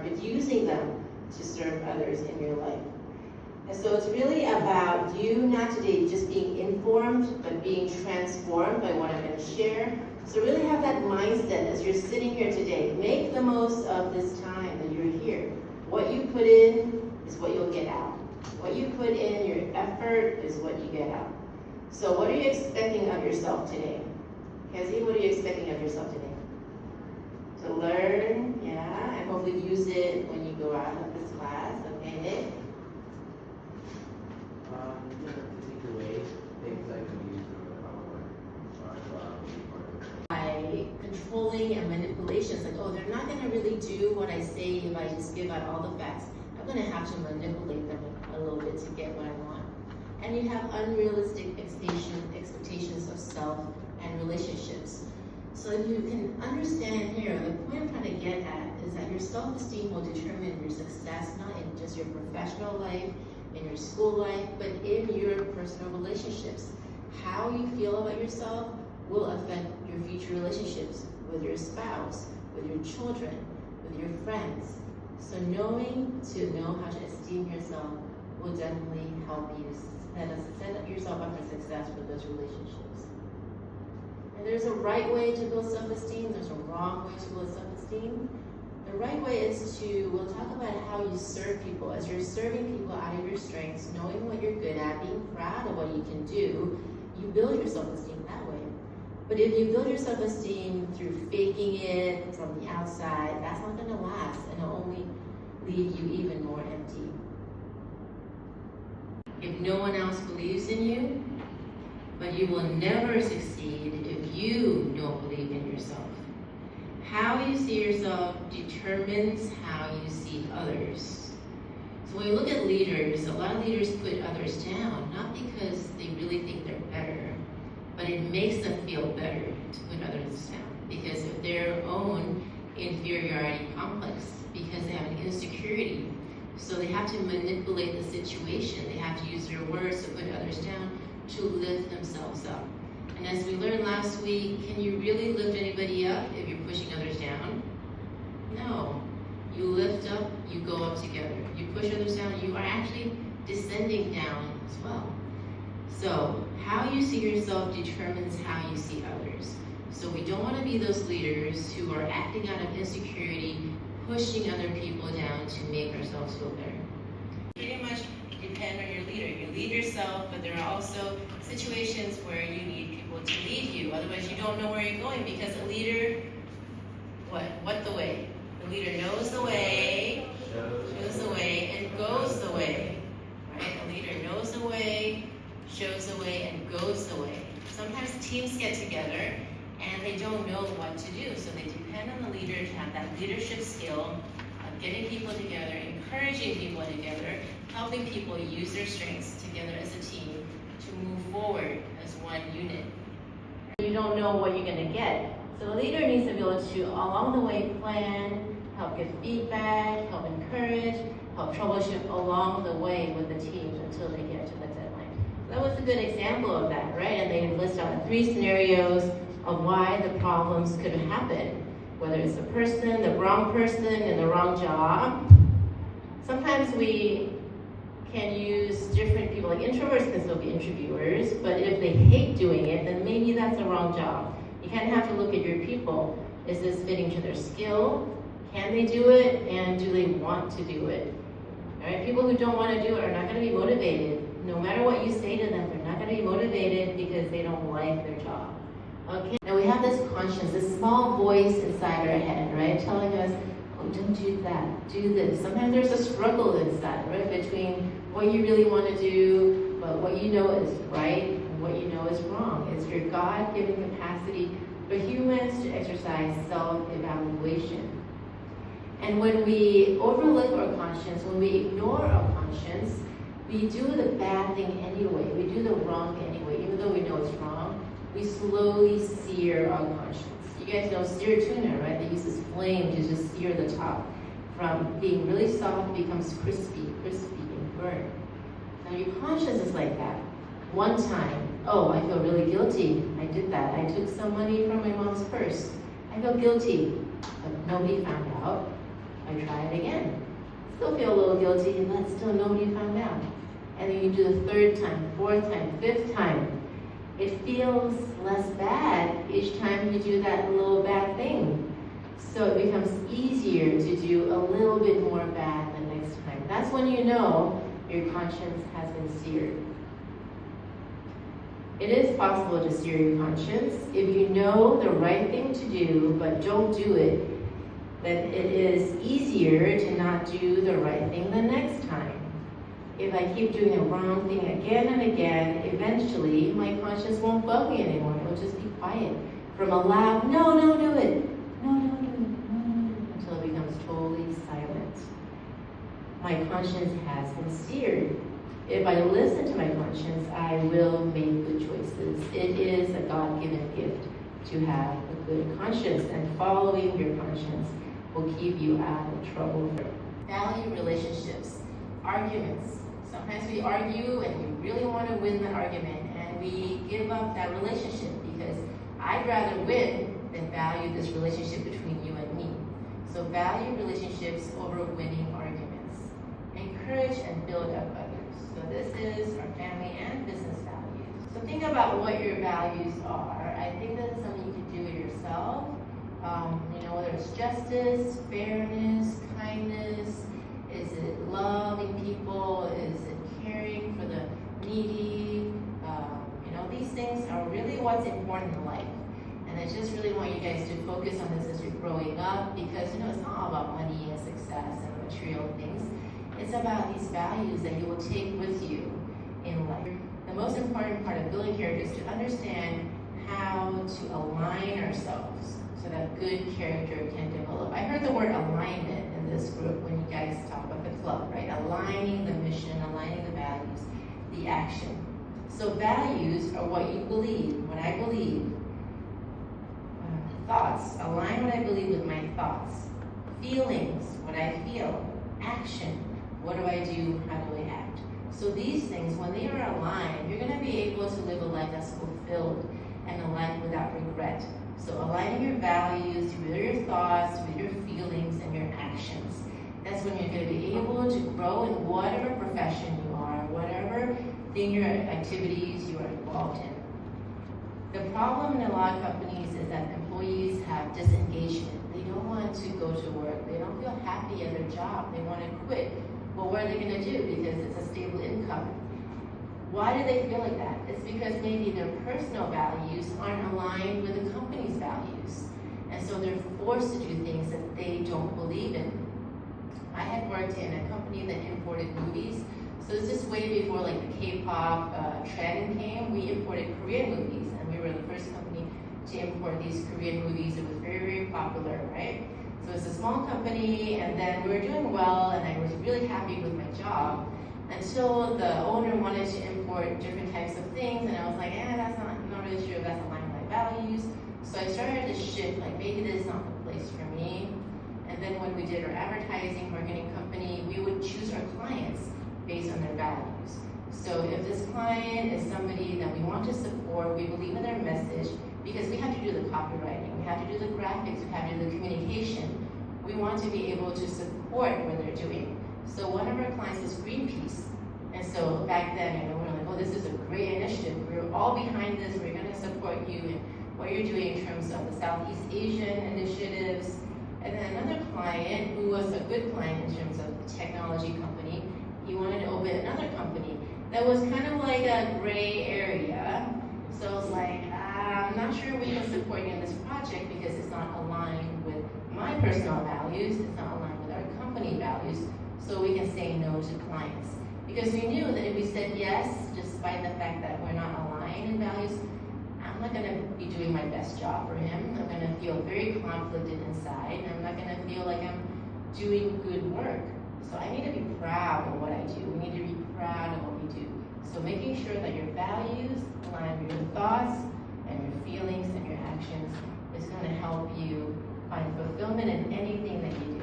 but using them to serve others in your life. And so it's really about you not today just being informed, but being transformed by what I'm going to share. So really have that mindset as you're sitting here today. Make the most of this time that you're here. What you put in is what you'll get out. What you put in, your effort, is what you get out. So what are you expecting of yourself today? Kezzy, what are you expecting of yourself today? To learn, yeah, and hopefully use it when you go out of this class. Okay, Nick? To take away things I can use By controlling and manipulation, it's like, oh, they're not going to really do what I say if I just give out all the facts. I'm going to have to manipulate them a little bit to get what I want. And you have unrealistic expectations of self and relationships. So if you can understand here, the point I'm trying to get at is that your self-esteem will determine your success, not in just your professional life, in your school life, but in your personal relationships. How you feel about yourself will affect your future relationships with your spouse, with your children, with your friends. So knowing to know how to esteem yourself will definitely help you set yourself up for success with those relationships. And there's a right way to build self-esteem, there's a wrong way to build self-esteem. The right way is we'll talk about how you serve people. As you're serving people out of your strengths, knowing what you're good at, being proud of what you can do, you build your self-esteem that way. But if you build your self-esteem through faking it from the outside, that's not going to last, and it'll only leave you even more empty. If no one else believes in you, but you will never succeed if you don't believe in yourself. How you see yourself determines how you see others. So when you look at leaders, a lot of leaders put others down, not because they really think they're better, but it makes them feel better to put others down because of their own inferiority complex, because they have an insecurity. So they have to manipulate the situation. They have to use their words to put others down to lift themselves up. And as we learned last week, can you really lift anybody up if you're pushing others down? No. You lift up, you go up together. You push others down, you are actually descending down as well. So how you see yourself determines how you see others. So we don't want to be those leaders who are acting out of insecurity, pushing other people down to make ourselves feel better. Pretty much depend on your leader. You lead yourself, but there are also situations where you need people to lead you. Otherwise, you don't know where you're going because a leader, what the way? The leader knows the way, shows the way, and goes the way. Right? A leader knows the way, shows the way, and goes the way. Sometimes teams get together and they don't know what to do, so they depend on the leader to have that leadership skill of getting people together, encouraging people together, helping people use their strengths together as a team to move forward as one unit. You don't know what you're going to get, so the leader needs to be able to, along the way, plan, help give feedback, help encourage, help troubleshoot along the way with the teams until they get to the deadline. That was a good example of that, right? And they list out 3 scenarios of why the problems could happen, whether it's the person, the wrong person, in the wrong job. Sometimes we can use different people, like introverts can still be interviewers, but if they hate doing it, then maybe that's the wrong job. You kind of have to look at your people. Is this fitting to their skill? Can they do it? And do they want to do it? All right, people who don't want to do it are not going to be motivated. No matter what you say to them, they're not going to be motivated because they don't like their job. Okay, now we have this conscience, this small voice inside our head, right, telling us, oh, don't do that, do this. Sometimes there's a struggle inside, right, between what you really want to do, but what you know is right and what you know is wrong. It's your God-given capacity for humans to exercise self-evaluation. And when we overlook our conscience, when we ignore our conscience, we do the bad thing anyway. We do the wrong thing anyway, even though we know it's wrong. We slowly sear our conscience. You guys know sear tuna, right? They use this flame to just sear the top. From being really soft, becomes crispy, and burnt. Now your conscience is like that. One time, oh, I feel really guilty. I did that. I took some money from my mom's purse. I feel guilty, but nobody found out. I try it again. still feel a little guilty, and that's still nobody found out. And then you do the third time, fourth time, fifth time. It feels less bad each time you do that little bad thing. So it becomes easier to do a little bit more bad the next time. That's when you know your conscience has been seared. It is possible to sear your conscience. If you know the right thing to do, but don't do it, then it is easier to not do the right thing the next time. If I keep doing the wrong thing again and again, eventually my conscience won't bug me anymore. It will just be quiet. From a loud, no, don't do it. No, don't do it. No, don't do it. Until it becomes totally silent. My conscience has been seared. If I listen to my conscience, I will make good choices. It is a God-given gift to have a good conscience, and following your conscience will keep you out of trouble. Value relationships, arguments. Sometimes we argue and we really want to win the argument, and we give up that relationship because I'd rather win than value this relationship between you and me. So value relationships over winning arguments. Encourage and build up others. So this is our family and business values. So think about what your values are. I think that's something you can do it yourself. Whether it's justice, fairness, kindness, is it loving people, is it caring for the needy? These things are really what's important in life. And I just really want you guys to focus on this as you're growing up, because it's not all about money and success and material things. It's about these values that you will take with you in life. The most important part of building character is to understand how to align ourselves so that good character can develop. I heard the word alignment in this group when you guys talk about the club, right? Aligning the mission, aligning the values, the action. So values are what you believe, what I believe. Thoughts, align what I believe with my thoughts. Feelings, what I feel. Action, what do I do, how do I act? So these things, when they are aligned, you're going to be able to live a life that's fulfilled and a life without regret. So aligning your values with your thoughts, with your feelings, and your actions. That's when you're going to be able to grow in whatever profession you are, whatever thing your activities you are involved in. The problem in a lot of companies is that employees have disengagement. They don't want to go to work. They don't feel happy at their job. They want to quit. Well, what are they going to do? Because it's a stable income. Why do they feel like that? It's because maybe their personal values aren't aligned with the company's values. And so they're forced to do things that they don't believe in. I had worked in a company that imported movies. So this is way before like the K-pop trend came. We imported Korean movies, and we were the first company to import these Korean movies. It was very, very popular, right? So it's a small company, and then we were doing well, and I was really happy with my job until the owner wanted to import different types of things, and I was like, that's not really sure if that's aligned with my values. So I started to shift, like maybe this is not the place for me. And then when we did our advertising marketing company, we would choose our clients based on their values. So if this client is somebody that we want to support, we believe in their message, because we have to do the copywriting, we have to do the graphics, we have to do the communication. We want to be able to support what they're doing. So one of our clients was Greenpeace. And so back then, we were like, oh, this is a great initiative. We're all behind this. We're going to support you in what you're doing in terms of the Southeast Asian initiatives. And then another client who was a good client in terms of technology company, he wanted to open another company that was kind of like a gray area. So I was like, I'm not sure we can support you in this project because it's not aligned with my personal values, it's not aligned with our company values, so we can say no to clients. Because we knew that if we said yes, despite the fact that we're not aligned in values, I'm not going to be doing my best job for him. I'm going to feel very conflicted inside, and I'm not going to feel like I'm doing good work. So I need to be proud of what I do. We need to be proud of what we do. So making sure that your values align with your thoughts and your feelings and your actions is going to help you find fulfillment in anything that you do.